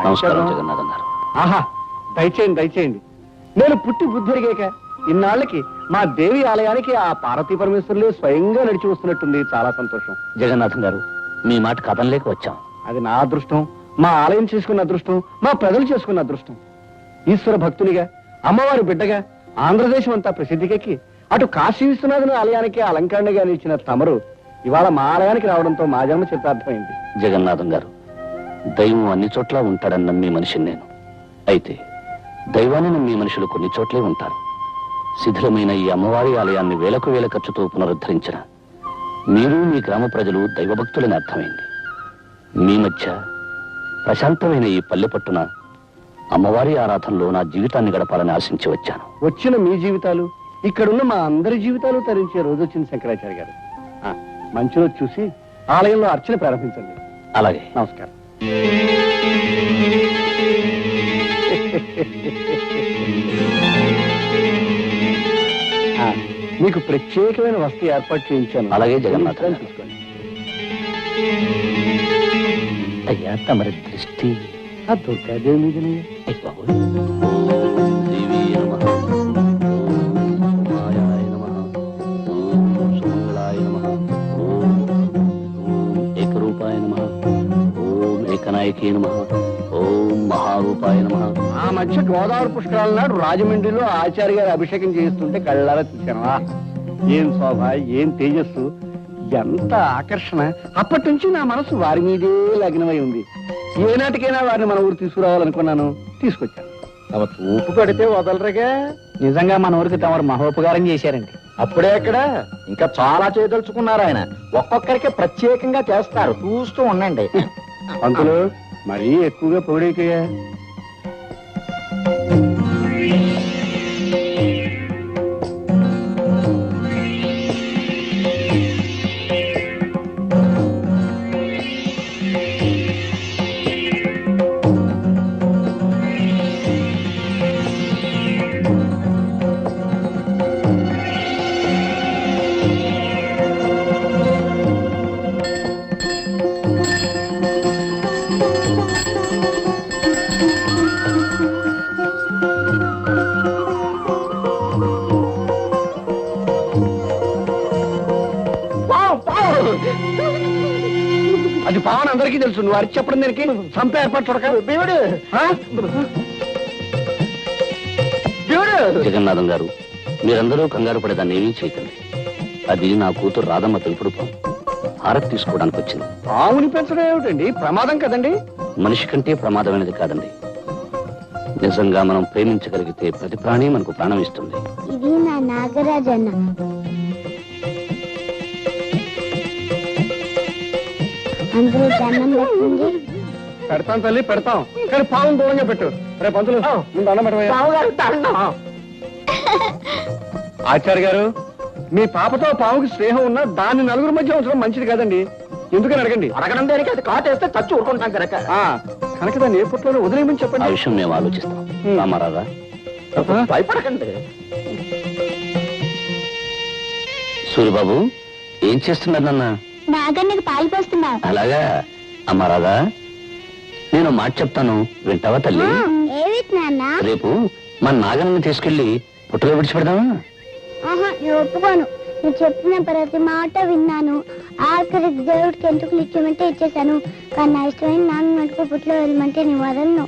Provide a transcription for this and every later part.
నమస్కారం జగన్నాథం గారు. ఆహా, దయచేయండి దయచేయండి. నేను పుట్టి బుద్ధిరిగాక ఇన్నాళ్ళకి మా దేవి ఆలయానికి ఆ పార్వతీ పరమేశ్వరులే స్వయంగా నడిచి వస్తున్నట్టుంది. చాలా సంతోషం. జగన్నాథం గారు, మీ మాట కథంలేక వచ్చాం. అది నా అదృష్టం, మా ఆలయం చేసుకున్న అదృష్టం, మా ప్రజలు చేసుకున్న అదృష్టం. ఈశ్వర భక్తునిగా, అమ్మవారి బిడ్డగా ఆంధ్రదేశం అంతా ప్రసిద్ధికెక్కి అటు కాశీ విశ్వనాథుని ఆలయానికి అలంకరణగా నిలిచిన తమరు ఇవాళ మా ఆలయానికి రావడంతో మా జన్మ చిత్తార్థమైంది. జగన్నాథం గారు, దైవం అన్ని చోట్ల ఉంటాడని నమ్మి మనిషిని నేను. అయితే దైవాన్ని నమ్మి మనుషులు కొన్ని చోట్లే ఉంటారు. శిథిలమైన ఈ అమ్మవారి ఆలయాన్ని వేలకు వేల ఖర్చుతో పునరుద్ధరించిన మీరు, మీ గ్రామ ప్రజలు దైవభక్తులని అర్థమైంది. మీ మధ్య ప్రశాంతమైన ఈ పల్లె పట్టున అమ్మవారి ఆరాధనలో నా జీవితాన్ని గడపాలని ఆశించి వచ్చాను. వచ్చిన మీ జీవితాలు, ఇక్కడున్న మా అందరి జీవితాలు తరించే రోజు వచ్చింది శంకరాచార్య గారు. మంచి రోజు చూసి ఆలయంలో అర్చన ప్రారంభించండి. అలాగే. నమస్కారం. మీకు ప్రత్యేకమైన వస్తు ఏర్పాటు చేయించాను. అలాగే జగన్నాథం. తీసుకోండి. అయ్యా, తమరి దృష్టి ఆ దుర్గాదేవి మీదనే. ఆ మధ్య గోదావరి పుష్కరాల నాడు రాజమండ్రిలో ఆచార్య గారి అభిషేకం చేయిస్తుంటే కళ్ళారా చూశాను. ఏం శోభ, ఏం తేజస్సు, ఎంత ఆకర్షణ. అప్పటి నుంచి నా మనసు వారి మీదే లగ్నమై ఉంది. ఏనాటికైనా వారిని మన ఊరు తీసుకురావాలనుకున్నాను, తీసుకొచ్చాను. తమ చూపు పడితే వదలరుగా. నిజంగా మన ఊరికి తమరు మహోపకారం చేశారండి. అప్పుడే ఎక్కడ, ఇంకా చాలా చేయదలుచుకున్నారు ఆయన. ఒక్కొక్కరికి ప్రత్యేకంగా చేస్తారు, చూస్తూ ఉండండి. పంతులు, మరీ ఎక్కువగా పొగిడేకయ్యా. అది పావన్ అందరికీ తెలుసు. నువ్వు అరిచి చెప్పడం దానికి చంపే ఏర్పాటు చూడక. దేవుడు జగన్నాథం గారు, మీరందరూ కంగారు పడేదాన్ని ఏమీ చేయకండి. అది నా కూతురు రాధమ్మ తెలుపుడు పాము. హారతి తీసుకోవడానికి వచ్చింది. పావుని పెంచడం ఏమిటండి? ప్రమాదం కదండి. మనిషి కంటే ప్రమాదమైనది కాదండి. నిజంగా మనం ప్రేమించగలిగితే ప్రతి ప్రాణి మనకు ప్రాణం ఇస్తుంది. ఇది నా నాగరాజన్న. అందరూ దండం పెట్టండి. పెడతాం తల్లి, పెడతాం. కానీ పావును దూరంగా పెట్టు. రేపు పంతులు ముందు అన్నం పెట్టవయ్యా. ఆచార్య గారు, మీ పాపతో పావుకి స్నేహం ఉన్నా దాన్ని నలుగురు మధ్య ఉంచడం మంచిది కాదండి. ఎందుకని అడగండి. అడగడం దేనికి? అది కాటేస్తే చచ్చి ఊరుకుంటాం కనుక. కనుక దాన్ని ఏ పుట్లలో వదిలేయమని చెప్పండి. ఆ విషయం మేము ఆలోచిస్తాం. రామారాధా, భయపడకండి. సూర్యబాబు, ఏం చేస్తున్నారు నాన్న? నాగన్నకి పాలు పోస్తున్నా. అలాగా. అమ్మా రాధా, నేను మాట చెప్తాను, వింటావా తల్లి? రేపు మన నాగన్నని తీసుకెళ్లి పుట్టలో విడిచిపెడదామా? నేను ఒప్పుకోను. నువ్వు చెప్పిన ప్రతి మాట విన్నాను. ఆఖరికి దేవుడికి ఎందుకు ఇచ్చామంటే ఇచ్చేసాను. కానీ నా ఇష్టమైన నాన్న మటుకు పుట్టలో వెళ్ళమంటే నీ వదలను.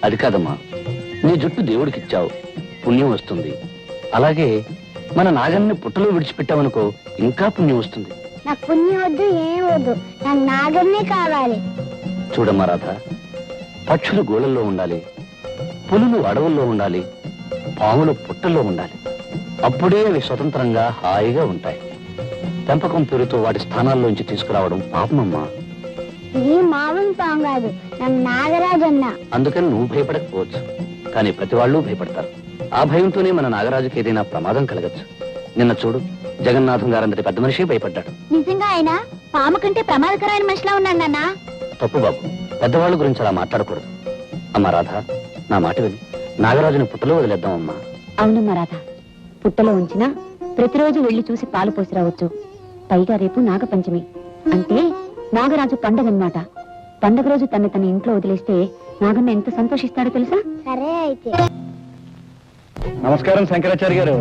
అది కాదమ్మా, నీ జుట్టు దేవుడికి ఇచ్చావు, పుణ్యం వస్తుంది. అలాగే మన నాగన్ని పుట్టలో విడిచిపెట్టావనుకో, ఇంకా పుణ్యం వస్తుంది. నాకు పుణ్యం వద్దు, ఏం వద్దు, నాకు నాగన్నే కావాలి. చూడమ్మా రాధ, పక్షులు గోళల్లో ఉండాలి, పులులు అడవుల్లో ఉండాలి, పాములు పుట్టల్లో ఉండాలి. అప్పుడే అవి స్వతంత్రంగా హాయిగా ఉంటాయి. పెంపకం పేరుతో వాటి స్థానాల్లోంచి తీసుకురావడం పాపమమ్మా. ఇది మామూలు పాము కాదు, నాకు నాగరాజన్న. అందుకని నువ్వు భయపడకపోవచ్చు, కానీ ప్రతి వాళ్ళు భయపడతారు. ఆ భయంతోనే మన నాగరాజుకి ఏదైనా ప్రమాదం కలగచ్చు. నిన్న చూడు, జగన్నాథం గారంతటి పెద్ద మనిషి భయపడ్డాడు. నిజంగా ఆయన పాము కంటే ప్రమాదకరమైన మనిషిలా ఉన్నాడు నాన్న. తప్పు బాబు, పెద్దవాళ్ళ గురించి అలా మాట్లాడకూడదు. అమ్మా రాధ, నా మాట విని నాగరాజుని పుట్టలో వదిలేద్దామమ్మా. అవునమ్మా రాధ, పుట్టలో ఉంచినా ప్రతిరోజు వెళ్లి చూసి పాలు పోసి రావచ్చు. పైగా రేపు నాగపంచమి, అంటే నాగరాజు పండగ అన్నమాట. పండగ రోజు తన ఇంట్లో వదిలేస్తే నాగన్న ఎంత సంతోషిస్తాడో తెలుసా? సరే అయితే. నమస్కారం శంకరాచార్య గారు.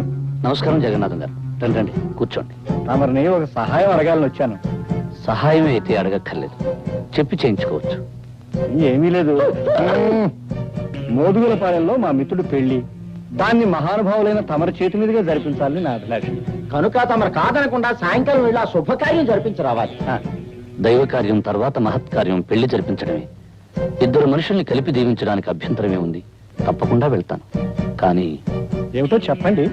నమస్కారం జగన్నాథం గారు. రండి రండి, కూర్చోండి. తమరిని ఒక సహాయం అడగాలని వచ్చాను. సహాయం అయితే అడగక్కర్లేదు, చెప్పి చేయించుకోవచ్చు. ఏమీ లేదు. మోదుగులపాలెంలో మా మిత్రుడు పెళ్లి, దాన్ని మహానుభావులైన తమరి చేతి మీదుగా జరిపించాలని నా అభిలాష. కనుక తమరు కాదనకుండా సాయంకాలం వెళ్ళి ఆ శుభకార్యం జరిపించరావాలి. దైవ కార్యం తర్వాత మహత్కార్యం పెళ్లి జరిపించడమే. ఇద్దరు మనుషుల్ని కలిపి దీవించడానికి అభ్యంతరమే ఉంది. తప్పకుండా వెళ్తాను. కానీ ఏమిటో చెప్పండి.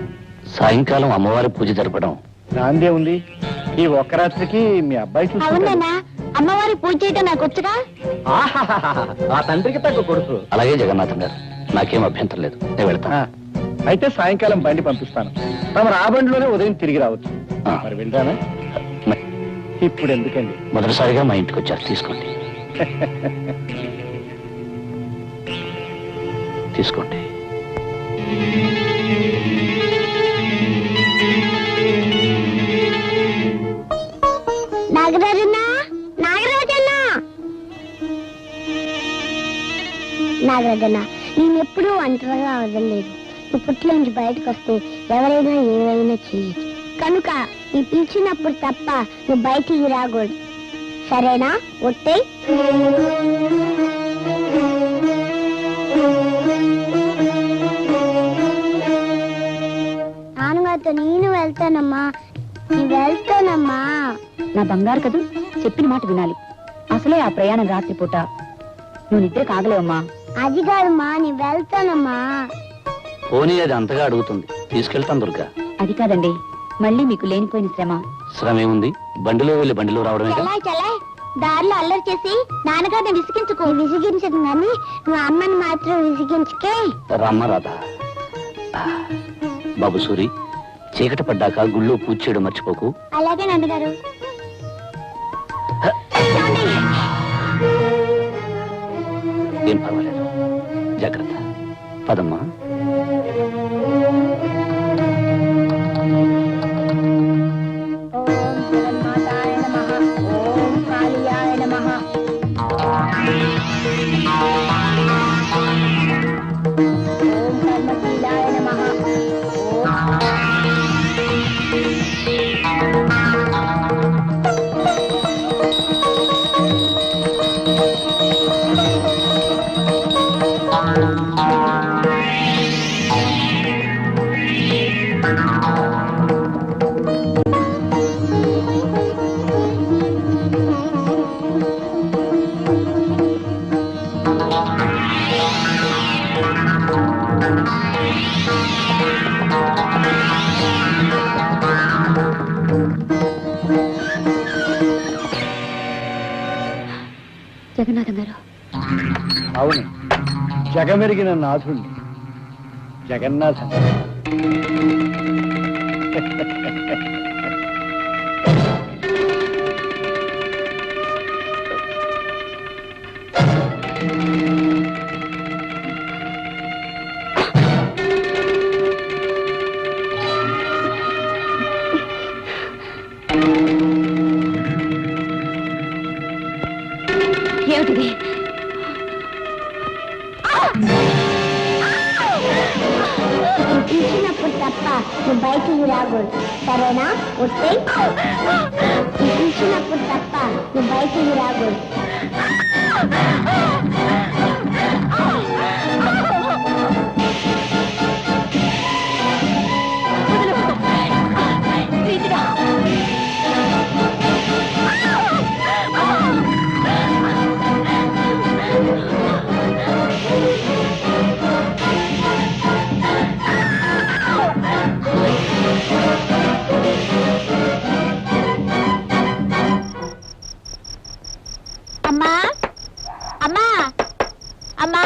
సాయంకాలం అమ్మవారి పూజ జరపడం. దాందే ఉంది. ఈ ఒక్క రాత్రికి మీ అబ్బాయి చూసుకుంటాడు. అవునా? అమ్మవారి పూజ చేయటం నాకు వచ్చుగా. ఆహాహాహా, ఆ తండ్రికి తగ్గ కొడుకు. అలాగే జగన్నాథం గారు, నాకేం అభ్యంతరం లేదు, నేను వెళ్తాను. అయితే సాయంకాలం బండి పంపిస్తాను. తమరు ఆ బండిలోనే ఉదయం తిరిగి రావచ్చు. ఆ. మరి వెళ్తానా? ఇప్పుడు ఎందుకండి? మొదటిసారిగా మా ఇంటికి వచ్చారు, తీసుకోండి. తీసుకోండి. నాగరాజన్న, నాగరాజన్న, నాగరాజన్న, నేను ఎప్పుడూ ఒంటరిగా వదలలేదు. నువ్వు పుట్ల నుంచి బయటకు వస్తే ఎవరైనా ఏమైనా చేయొచ్చు. కనుక నీ పిలిచినప్పుడు తప్ప నువ్వు బయటికి రాకూడదు. సరేనా? ఒట్టే. నాన్నగారితో నేను వెళ్తానమ్మా. నేను వెళ్తానమ్మా. నా బంగారు కదూ, చెప్పిన మాట వినాలి. అసలే ఆ ప్రయాణం రాత్రిపూట, నువ్వు నిద్ర కాగలేవమ్మా. అది కాదమ్మా, నేను వెళ్తానమ్మా. పోనీ అది అంతగా అడుగుతుంది, తీసుకెళ్తాను దుర్గా. అది కాదండి, మళ్ళీ మీకు లేనిపోయిన శ్రమ. శ్రమ ఏముంది? బండిలో వెళ్ళి బండిలో రావడమే. చలాయ్ చలాయ్, దారిలో అల్లరి చేసి నాన్నగారిని విసిగించుకో. విసిగించదు కానీ నువ్వు అమ్మని మాత్రం విసిగించుకే. రమ్మ రాధా. బాబు సూరి, చీకటి పడ్డాక గుళ్ళో పూజ చేయడం మర్చిపోకు. అలాగే నాన్నగారు. ఏం పర్వాలేదు, జాగ్రత్త. పదమ్మా. ఓం జగన్మాతాయ నమః. ఓం కాళియాయ నమః. ఓం కర్మశీలాయ నమః. జగన్నాథం గారు, అవును, జగమెరిగిన నాథుణ్ణి, జగన్నాథం. ఏమిటిది? పిలిచినప్పుడు తప్ప నువ్వు బయటికి రాకూడదు. సరేనా? ఒట్టే. పిలిచినప్పుడు తప్ప నువ్వు బయటికి రాకూడదు. అమ్మా, అమ్మా, అమ్మా.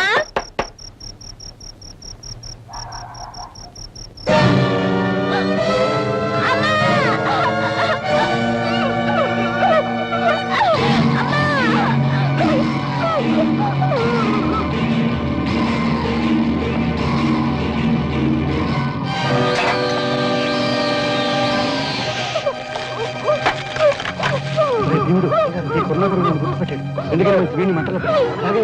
దేవుడు, ఈ కుర్రగురు నన్ను గుర్తుపట్టాడు. ఎందుకంటే వీడిని మంటలో అలాగే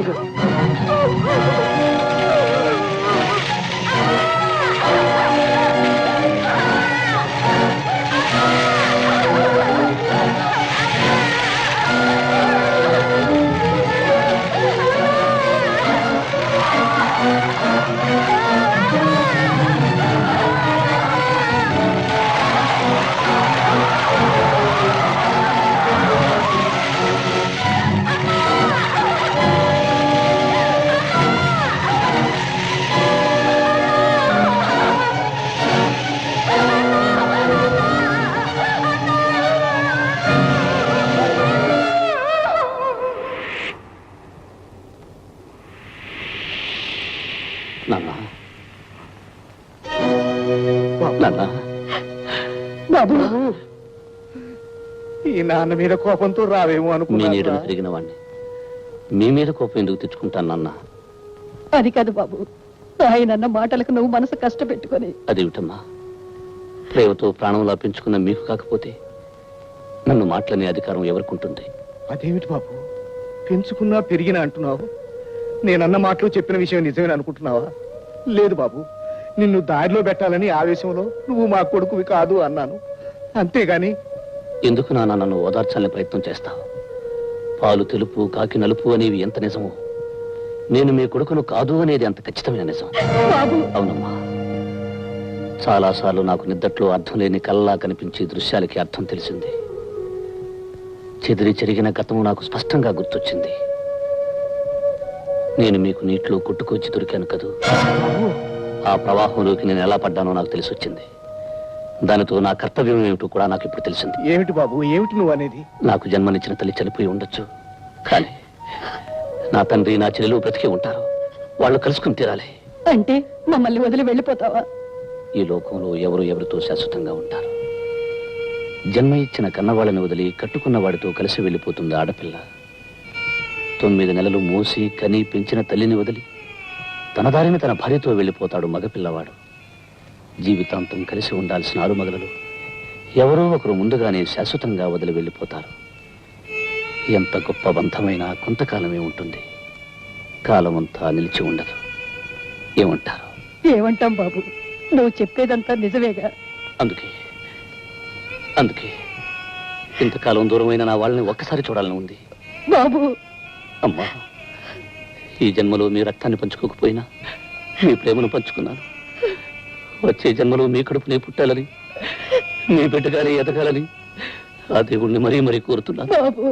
నాన్న నాన్న బాబు ఈ నాన్న మీద కోపంతో రావేమో మీ అనుకున్నా నీడను పెరిగిన వాడిని మీ మీద కోపం ఎందుకు తెచ్చుకుంటాను నాన్న? అది కాదు బాబు, ఆయనన్న మాటలకు నువ్వు మనసు కష్టపెట్టుకొని అదేమిటమ్మా, ప్రేమతో ప్రాణంలా పెంచుకున్న మీకు కాకపోతే నన్ను మాటలనే అధికారం ఎవరికుంటుంది? అదేమిటి బాబు, పెంచుకున్నా పెరిగినా అంటున్నావు? నేనన్న మాటలు చెప్పిన విషయం నిజమేనా అనుకుంటున్నావా? లేదు బాబు, నిన్ను దారిలో పెట్టాలని ఆవేశంలో నువ్వు మా కొడుకువి కాదు అన్నాను, అంతేగాని ఎందుకు నాన్న నన్ను ఓదార్చాలని ప్రయత్నం చేస్తావు? పాలు తెలుపు కాకి నలుపు అనేవి ఎంత నిజమో, నేను మీ కొడుకును కాదు అనేది అంత ఖచ్చితమైన నిజం. బాబు అవునమ్మా, చాలాసార్లు నాకు నిద్దట్లో అర్థం లేని కళ్ళలా కనిపించే దృశ్యాలకి అర్థం తెలిసింది. చెదిరి చెరిగిన గతము నాకు స్పష్టంగా గుర్తొచ్చింది. నేను మీకు నీటిలో కొట్టుకొచ్చి దొరికాను కదూ, ఆ ప్రవాహంలోకి నేను ఎలా పడ్డానో నాకు తెలిసి వచ్చింది. దానితో నా కర్తవ్యం ఏమిటో కూడా నాకు ఇప్పుడు తెలిసింది. ఏమిటి బాబు, ఏమిటి నువ్వు అనేది? నాకు జన్మనిచ్చిన తల్లి చనిపోయి ఉండొచ్చు, కానీ నా తండ్రి నా చెల్లెలు బ్రతికి ఉంటారు. వాళ్ళు కలుసుకుని తీరాలి. అంటే మమ్మల్ని వదిలి వెళ్ళిపోతావా? ఈ లోకంలో ఎవరు ఎవరితో శాశ్వతంగా ఉంటారు. జన్మ ఇచ్చిన కన్నవాళ్ళని వదిలి కట్టుకున్న వాడితో కలిసి వెళ్ళిపోతుంది ఆడపిల్ల. 9 నెలలు మోసి కని పెంచిన తల్లిని వదిలి తన దారిని తన భార్యతో వెళ్ళిపోతాడు మగపిల్లవాడు. జీవితాంతం కలిసి ఉండాల్సిన ఆరుమగలలు ఎవరో ఒకరు ముందుగానే శాశ్వతంగా వదిలి వెళ్ళిపోతారు. ఎంత గొప్ప బంధమైనా కొంతకాలమే ఉంటుంది, కాలమంతా నిలిచి ఉండదు. ఏమంటారు? ఏమంటాం బాబు, నువ్వు చెప్పేదంతా నిజమేగా. అందుకే ఇంతకాలం దూరమైన నా వాళ్ళని ఒక్కసారి చూడాలని ఉంది. బాబు అమ్మా, ఈ జన్మలో మీ రక్తాన్ని పంచుకోకపోయినా మీ ప్రేమను పంచుకున్నాను. వచ్చే జన్మలో మీ కడుపునే పుట్టాలని, మీ బిడ్డగానే ఎదగాలని ఆ దేవుణ్ణి మరీ మరీ కోరుతున్నాను. బాబు